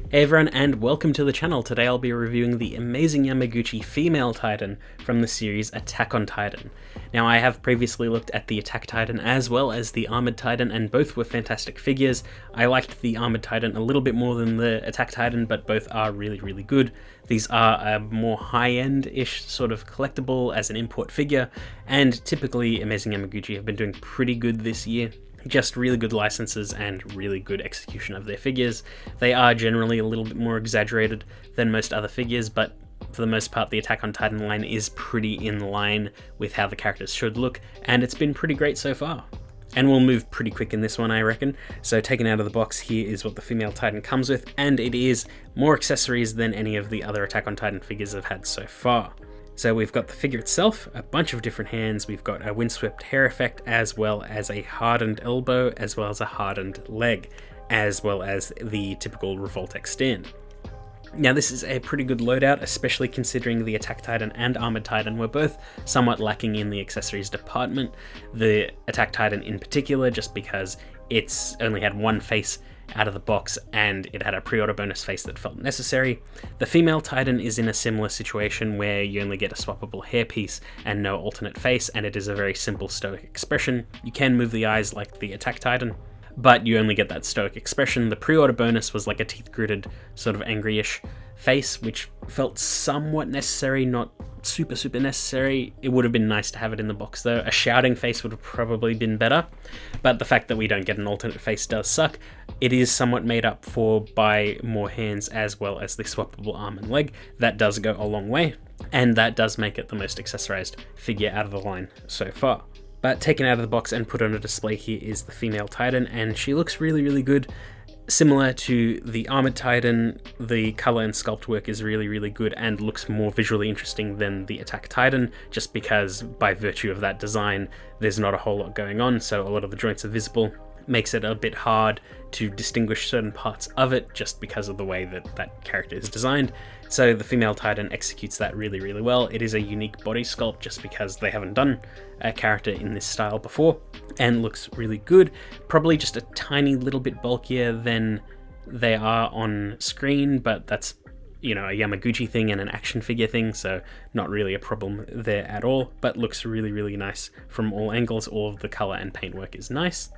Hey everyone, and welcome to the channel. Today I'll be reviewing the amazing Yamaguchi female Titan from the series Attack on Titan. Now, I have previously looked at the Attack Titan as well as the Armored Titan, and both were fantastic figures. I liked the Armored Titan a little bit more than the Attack Titan, but both are really good. These are a more high-end-ish sort of collectible as an import figure, and typically Amazing Yamaguchi have been doing pretty good this year. Just really good licenses and really good execution of their figures. They are generally a little bit more exaggerated than most other figures, but for the most part the Attack on Titan line is pretty in line with how the characters should look, and it's been pretty great so far. And we'll move pretty quick in this one, I reckon. So taken out of the box, here is what the female Titan comes with, and it is more accessories than any of the other Attack on Titan figures I've had so far. So we've got the figure itself, a bunch of different hands, we've got a windswept hair effect, as well as a hardened elbow, as well as a hardened leg, as well as the typical Revoltex stand. Now this is a pretty good loadout, especially considering the Attack Titan and Armored Titan were both somewhat lacking in the accessories department. The Attack Titan in particular, just because it's only had one face out of the box and it had a pre-order bonus face that felt necessary. The female Titan is in a similar situation where you only get a swappable hairpiece and no alternate face, and it is a very simple stoic expression. You can move the eyes like the Attack Titan, but you only get that stoic expression. The pre-order bonus was like a teeth-gritted, sort of angry-ish face, which felt somewhat necessary, not super necessary. It would have been nice to have it in the box though. A shouting face would have probably been better, but the fact that we don't get an alternate face does suck. It is somewhat made up for by more hands as well as the swappable arm and leg. That does go a long way, and that does make it the most accessorized figure out of the line so far. But taken out of the box and put on a display here is the female Titan, and she looks really good. Similar to the Armored Titan, the color and sculpt work is really good and looks more visually interesting than the Attack Titan, just because by virtue of that design there's not a whole lot going on, so a lot of the joints are visible. Makes it a bit hard to distinguish certain parts of it just because of the way that that character is designed. So the female Titan executes that really well. It is a unique body sculpt just because they haven't done a character in this style before, and looks really good. Probably just a tiny little bit bulkier than they are on screen, but that's, you know, a Yamaguchi thing and an action figure thing, so not really a problem there at all, but looks really nice from all angles. All of the color and paintwork is nice.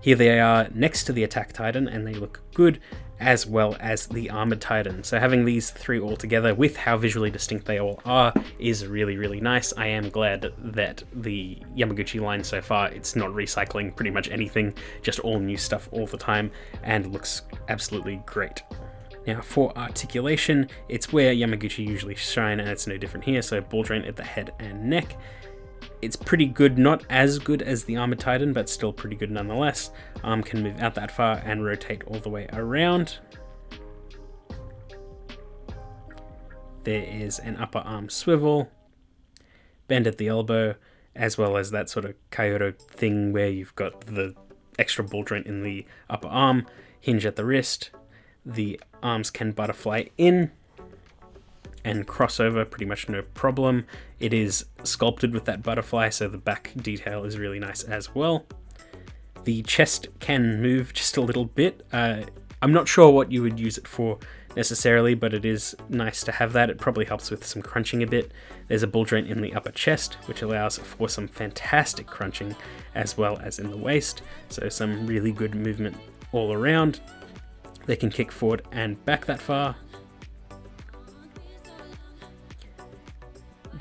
Here they are next to the Attack Titan, and they look good, as well as the Armored Titan. So having these three all together with how visually distinct they all are is really nice. I am glad that the Yamaguchi line so far, it's not recycling pretty much anything, just all new stuff all the time, and looks absolutely great. Now for articulation, it's where Yamaguchi usually shine, and it's no different here, so ball joint at the head and neck. It's pretty good, not as good as the Armored Titan, but still pretty good nonetheless. Arm can move out that far and rotate all the way around. There is an upper arm swivel, bend at the elbow, as well as that sort of Kyoto thing where you've got the extra ball joint in the upper arm, hinge at the wrist. The arms can butterfly in and crossover pretty much no problem. It is sculpted with that butterfly, so the back detail is really nice as well. The chest can move just a little bit. I'm not sure what you would use it for necessarily, but it is nice to have that. It probably helps with some crunching a bit. There's a ball joint in the upper chest, which allows for some fantastic crunching, as well as in the waist, so some really good movement all around. They can kick forward and back that far.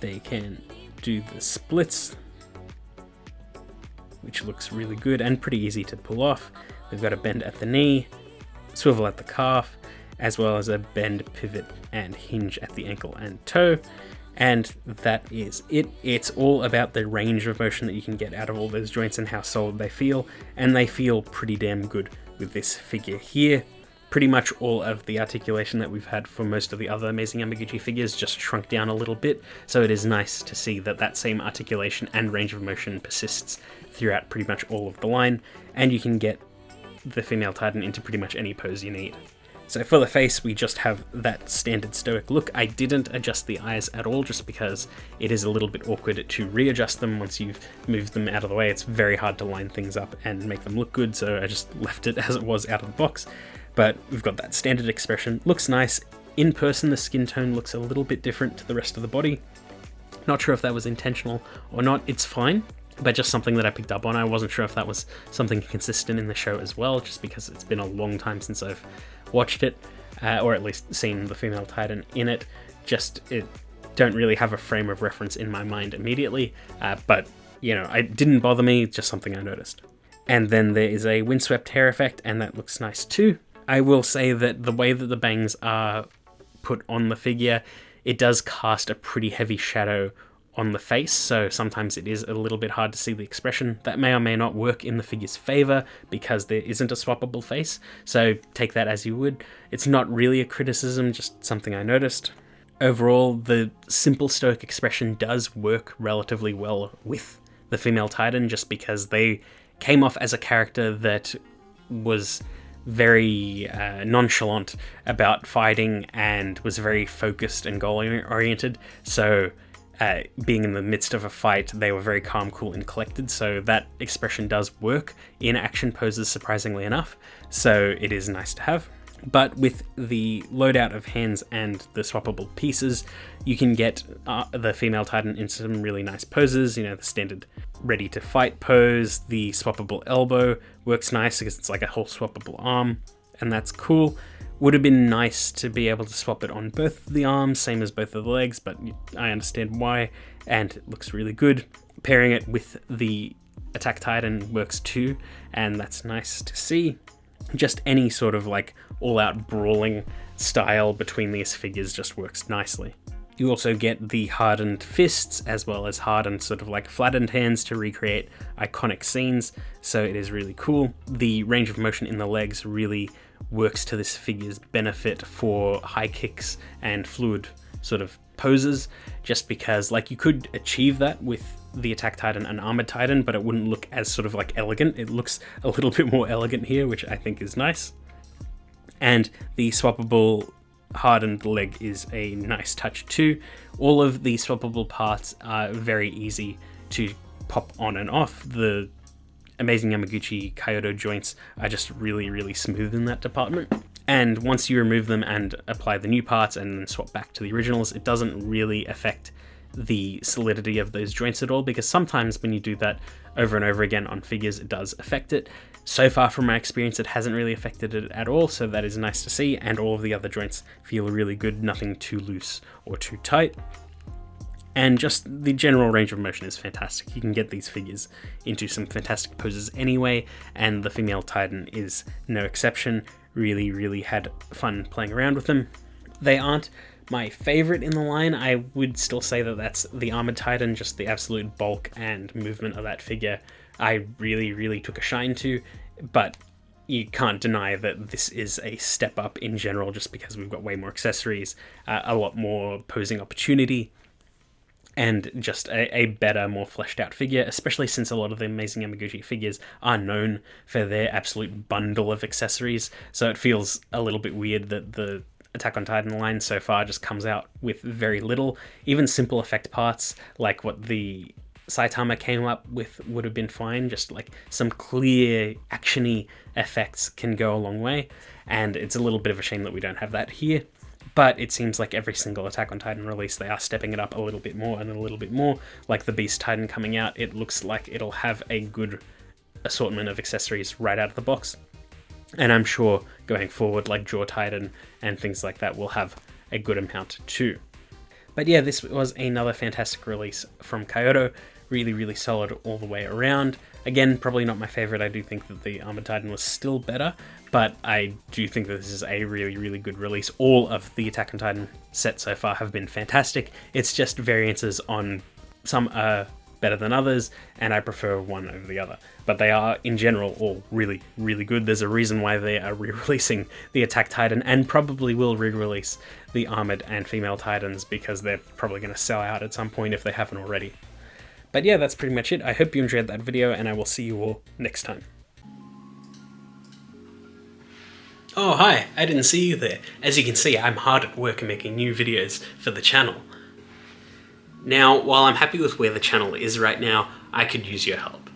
They can do the splits, which looks really good and pretty easy to pull off. They've got a bend at the knee, swivel at the calf, as well as a bend, pivot, and hinge at the ankle and toe. And that is it. It's all about the range of motion that you can get out of all those joints and how solid they feel, and they feel pretty damn good with this figure here. Pretty much all of the articulation that we've had for most of the other Amazing Yamaguchi figures just shrunk down a little bit, so it is nice to see that that same articulation and range of motion persists throughout pretty much all of the line, and you can get the female Titan into pretty much any pose you need. So for the face, we just have that standard stoic look. I didn't adjust the eyes at all just because it is a little bit awkward to readjust them once you've moved them out of the way. It's very hard to line things up and make them look good, so I just left it as it was out of the box. but we've got that standard expression. Looks nice. In person, the skin tone looks a little bit different to the rest of the body. Not sure if that was intentional or not. It's fine, but just something that I picked up on. I wasn't sure if that was something consistent in the show as well, just because it's been a long time since I've watched it, or at least seen the female Titan in it. It don't really have a frame of reference in my mind immediately, but you know, it didn't bother me, just something I noticed. And then there is a windswept hair effect, and that looks nice too. I will say that the way that the bangs are put on the figure, it does cast a pretty heavy shadow on the face, so sometimes it is a little bit hard to see the expression. That may or may not work in the figure's favor because there isn't a swappable face, so take that as you would. It's not really a criticism, just something I noticed. Overall, the simple stoic expression does work relatively well with the female Titan, just because they came off as a character that was very nonchalant about fighting and was very focused and goal-oriented, so being in the midst of a fight, they were very calm, cool, and collected, so that expression does work in action poses, surprisingly enough, so it is nice to have. But with the loadout of hands and the swappable pieces, you can get the female Titan in some really nice poses, you know, the standard ready to fight pose. The swappable elbow works nice because it's like a whole swappable arm, and that's cool. Would have been nice to be able to swap it on both the arms, same as both of the legs, but I understand why, and it looks really good. Pairing it with the Attack Titan works too, and that's nice to see. Just any sort of like all-out brawling style between these figures just works nicely. You also get the hardened fists as well as hardened sort of like flattened hands to recreate iconic scenes, so it is really cool. The range of motion in the legs really works to this figure's benefit for high kicks and fluid sort of poses, just because like you could achieve that with the Attack Titan and Armored Titan, but it wouldn't look as sort of like elegant. It looks a little bit more elegant here, which I think is nice. And the swappable hardened leg is a nice touch too. All of the swappable parts are very easy to pop on and off. The amazing Yamaguchi Kyoto joints are just really, really smooth in that department. And once you remove them and apply the new parts and then swap back to the originals, it doesn't really affect the solidity of those joints at all, because sometimes when you do that over and over again on figures, it does affect it. So far from my experience, it hasn't really affected it at all, so that is nice to see, and all of the other joints feel really good, nothing too loose or too tight. And just the general range of motion is fantastic. You can get these figures into some fantastic poses anyway, and the female Titan is no exception. Really, really had fun playing around with them. They aren't my favorite in the line. I would still say that that's the Armored Titan, just the absolute bulk and movement of that figure I really, really took a shine to, but you can't deny that this is a step up in general, just because we've got way more accessories, a lot more posing opportunity, and just a better, more fleshed out figure, especially since a lot of the amazing Yamaguchi figures are known for their absolute bundle of accessories, so it feels a little bit weird that the Attack on Titan line so far just comes out with very little. Even simple effect parts, like what the Saitama came up with, would have been fine. Just like some clear, actiony effects can go a long way, and it's a little bit of a shame that we don't have that here. But it seems like every single Attack on Titan release, they are stepping it up a little bit more and a little bit more. Like the Beast Titan coming out, it looks like it'll have a good assortment of accessories right out of the box. And I'm sure going forward, like Jaw Titan and things like that will have a good amount too. But yeah, this was another fantastic release from Kyoto. Really, really solid all the way around. Again, probably not my favorite. I do think that the Armored Titan was still better, but I do think that this is a really, really good release. All of the Attack on Titan sets so far have been fantastic. It's just variances on some are better than others, and I prefer one over the other. But they are, in general, all really, really good. There's a reason why they are re-releasing the Attack Titan, and probably will re-release the Armored and Female Titans, because they're probably going to sell out at some point if they haven't already. But yeah, that's pretty much it. I hope you enjoyed that video, and I will see you all next time. Oh hi, I didn't see you there. As you can see, I'm hard at work making new videos for the channel. Now, while I'm happy with where the channel is right now, I could use your help.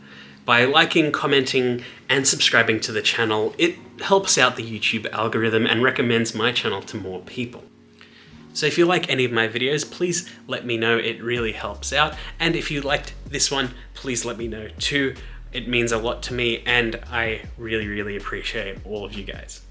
By liking, commenting, and subscribing to the channel, it helps out the YouTube algorithm and recommends my channel to more people. So if you like any of my videos, please let me know, it really helps out. And if you liked this one, please let me know too. It means a lot to me and I really, really appreciate all of you guys.